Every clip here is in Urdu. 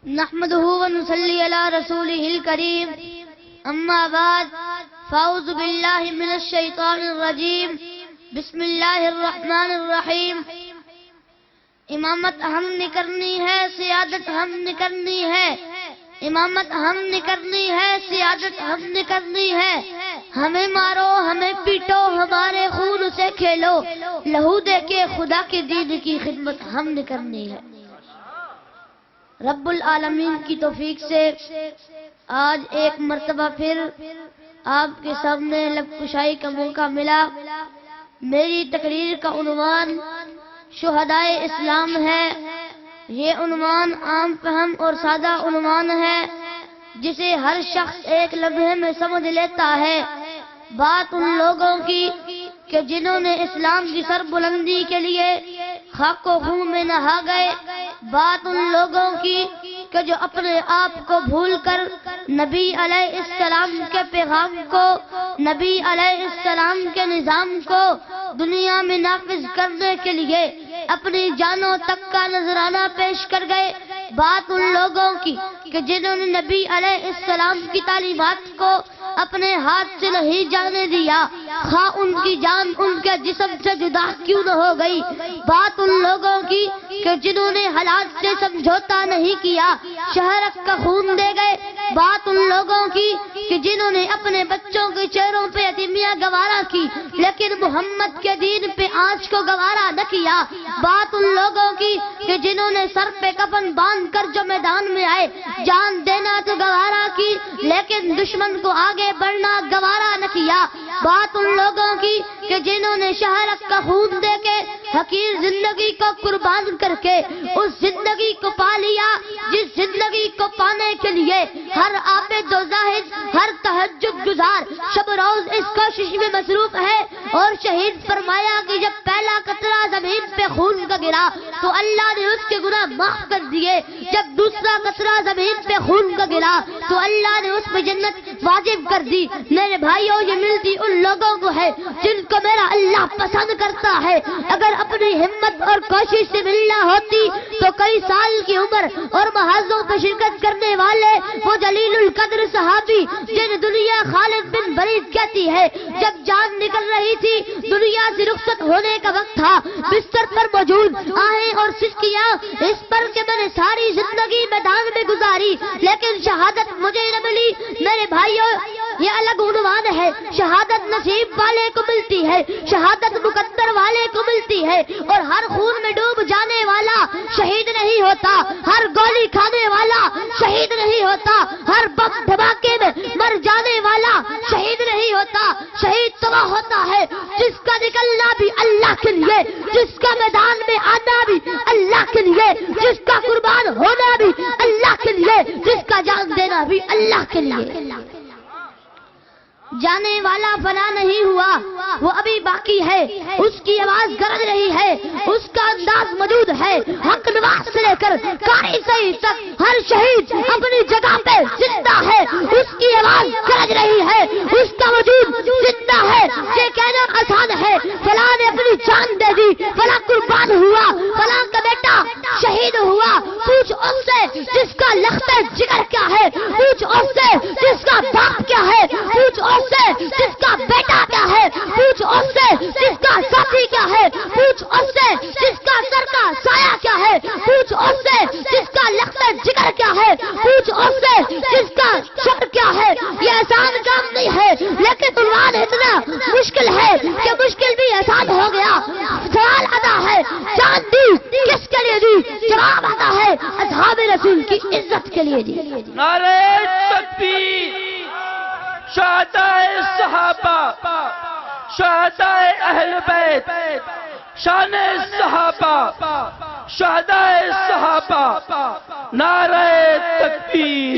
نحمده ونصلي على رسوله الكريم اما بعد فاعوذ بالله من الشیطان الرجیم بسم اللہ الرحمن الرحیم امامت ہم نے کرنی ہے سیادت ہم نے کرنی ہے امامت ہم نے کرنی ہے سیادت ہم نے کرنی ہے ہمیں مارو ہمیں پیٹو ہمارے خون سے کھیلو لہو دے کے خدا کے دین کی خدمت ہم نے کرنی ہے رب العالمین کی توفیق سے آج ایک مرتبہ پھر آپ کے سامنے لب کشائی کا موقع ملا میری تقریر کا عنوان شہدائے اسلام ہے یہ عنوان عام فہم اور سادہ عنوان ہے جسے ہر شخص ایک لمحے میں سمجھ لیتا ہے بات ان لوگوں کی کہ جنہوں نے اسلام کی سر بلندی کے لیے خاک و خون میں نہا گئے بات ان لوگوں کی کہ جو اپنے آپ کو بھول کر نبی علیہ السلام کے پیغام کو نبی علیہ السلام کے نظام کو دنیا میں نافذ کرنے کے لیے اپنی جانوں تک کا نذرانہ پیش کر گئے بات ان لوگوں کی کہ جنہوں نے نبی علیہ السلام کی تعلیمات کو اپنے ہاتھ سے نہیں جانے دیا خواہ ان کی جان ان کے جسم سے جدا کیوں نہ ہو گئی بات ان لوگوں کی کہ جنہوں نے حالات سے سمجھوتا نہیں کیا شہرک کا خون دے گئے بات ان لوگوں کی کہ جنہوں نے اپنے بچوں کے چہروں پہ یتیمیاں گوارا کی لیکن محمد کے دین پہ آنچ کو گوارا نہ کیا بات ان لوگوں کی کہ جنہوں نے سر پہ کفن باندھ کر جو میدان میں آئے جان دینا تو گوارا کی لیکن دشمن کو آگے بڑھنا گوارا نہ کیا بات ان لوگوں کی کہ جنہوں نے شہرک کا خون دے کے حقیر زندگی کو قربان کر کے اس زندگی کو پا لیا جس زندگی کو پانے کے لیے ہر عابد و زاہد ہر تہجد گزار شب روز اس کوشش میں مصروف ہے اور شہید فرمایا کہ جب پہلا قطرہ زمین پہ خون کا گرا تو اللہ نے اس کے گناہ معاف کر دیے جب دوسرا قطرہ زمین پہ خون کا گرا تو اللہ نے اس پہ جنت واجب کر دی میرے بھائیوں یہ ملتی ان لوگوں کو ہے جن کو میرا اللہ پسند کرتا ہے اگر اپنی ہمت اور کوشش سے ملنا ہوتی تو کئی سال کی عمر اور محاذوں پہ شرکت کرنے والے وہ جلیل القدر صحابی جن دنیا خالد بن ولید کہتی ہے جب جان نکل رہی تھی دنیا سے رخصت ہونے کا وقت تھا بستر پر موجود آہیں اور سسکیاں اس پر کہ میں نے ساری زندگی میدان میں گزاری لیکن شہادت مجھے نہ ملی میرے بھائیوں یہ الگ عنوان ہے شہادت نصیب والے کو ملتی ہے شہادت مقدر والے کو ملتی ہے اور ہر خون میں ڈوب جانے والا شہید نہیں ہوتا ہر گولی کھانے والا شہید نہیں ہوتا ہر بم دھماکے میں مر جانے والا شہید نہیں ہوتا شہید تو وہ ہوتا ہے جس کا نکلنا بھی اللہ کے لیے جس کا میدان میں آنا بھی اللہ کے لیے جس کا قربان ہونا بھی اللہ کے لیے جس کا جان دینا بھی اللہ کے لیے جانے والا فنا نہیں ہوا وہ ابھی باقی ہے اس کی آواز گرج رہی ہے اس کا انداز موجود ہے حق نواز سے لے کر قاری سعید تک ہر شہید اپنی جگہ پہ زندہ ہے اس کی آواز گرج رہی ہے اس کا وجود زندہ ہے یہ کہنا آسان ہے فلاں نے اپنی جان دے دی فلاں قربان ہوا فلاں کا بیٹا شہید ہوا پوچھ اس سے جس کا لخت جگر کیا ہے پوچھ اس سے جس کا باپ کیا ہے پوچھ اس سے جس کا بیٹا کیا ہے پوچھ اس سے جس کا ساتھی کیا ہے پوچھ اس سے جس کا سر کا سایہ کیا ہے پوچھ اس سے جس کا لخت جگر کیا ہے پوچھ اس سے جس کا شکر کیا ہے یہ آسان کام نہیں ہے لیکن عنوان اتنا مشکل ہے کہ مشکل بھی آسان ہو گیا سوال ادا ہے جان دی کس کے لیے دی جواب آتا ہے اصحاب رسول کی عزت کے لیے دی نعرہ تکبیر شہدائے صحابہ شہدائے اہل بیت شان صحابہ شہدائے صحابہ نعرہ تکبیر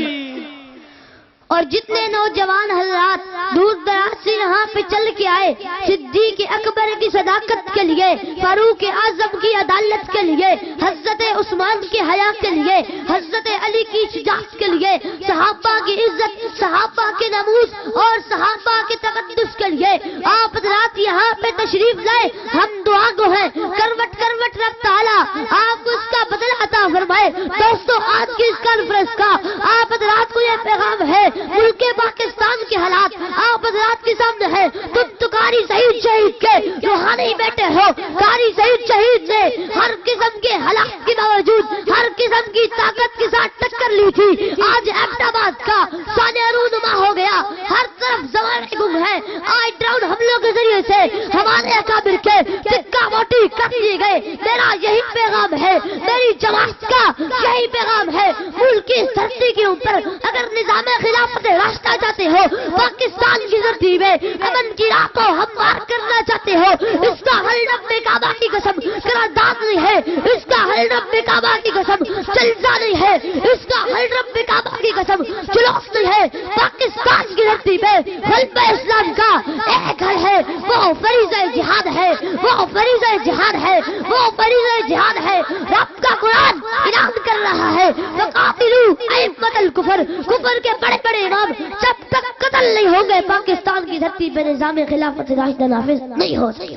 اور جتنے نوجوان حضرات دور دراز سے یہاں پہ چل کے آئے صدیق اکبر کی صداقت کے لیے، فاروق اعظم کی عدالت کے لیے، حضرت عثمان کے حیا کے لیے، حضرت علی کی شجاعت کے لیے، صحابہ کی عزت، صحابہ کے ناموس اور صحابہ کے تقدس کے لیے آپ حضرات یہاں پہ تشریف لائے، ہم دعا گو ہیں کروٹ کروٹ رب تعالیٰ آپ کو اس کا بدلہ عطا فرمائے۔ دوستو آج کی اس کانفرنس کا آپ حضرات کو یہ پیغام ہے، ملک پاکستان کے حالات آپ حضرات کے سامنے ہے۔ تم تو قاری سعید شہید کے روحانی بیٹے ہو۔ قاری سعید شہید نے ہر قسم کے حالات کے باوجود ہر قسم کی طاقت کے ساتھ ٹکر لی تھی۔ آج احمد آباد کا سانیہ رونما ہو گیا، ہر طرف زمانے گم ہے۔ آج ڈراؤن حملوں کے ذریعے سے ہمارے اکابر کے ٹکا موٹی کر دیے گئے۔ میرا یہی پیغام ہے، میری جماعت کا یہی پیغام ہے، ملک کی دھرتی کے اوپر اگر نظام خلافت راستہ چاہتے ہو، پاکستان کی دھرتی میں امن کی راہ کو ہموار کرنا چاہتے ہو، اس کا حل رب کعبہ کی قسم قرارداد نہیں ہے، اس کا حل رب کعبہ کی قسم جلسہ نہیں ہے، اس کا حل رب کعبہ کی قسم جلوس نہیں ہے۔ پاکستان کی دھرتی پہ غلبہ اسلام کا ایک حل ہے، وہ فریضہ جہاد ہے، وہ فریضہ جہاد ہے، وہ فریضہ جہاد ہے۔ رب کا قرآن اعلان کر رہا ہے، وَقَاتِلُوا أَئِمَّةَ الْكُفْرِ، کفر کے بڑے بڑے امام جب تک قتل نہیں ہوں گے پاکستان کی دھرتی پہ نظام خلافت راشدہ نافذ نہیں ہو سکے۔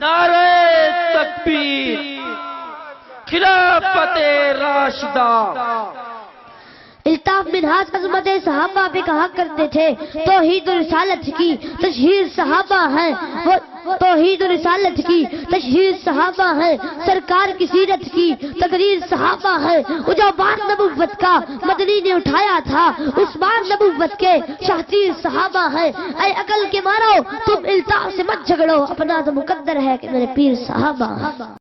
نعرہ تکبیر، خلافت راشدہ۔ الطاف منہاج عظمت صحابہ پہ کہا کرتے تھے، توحید و رسالت کی تشہیر صحابہ ہیں، وہ توحید و رسالت کی تشہیر صحابہ ہیں، سرکار کی سیرت کی تقریر صحابہ ہیں۔ وہ جو بار نبوت کا مدنی نے اٹھایا تھا، اس بار نبوت کے شاہتیر صحابہ ہیں۔ اے عقل کے مارو تم الطاف سے مت جھگڑو، اپنا تو مقدر ہے کہ میرے پیر صحابہ ہیں۔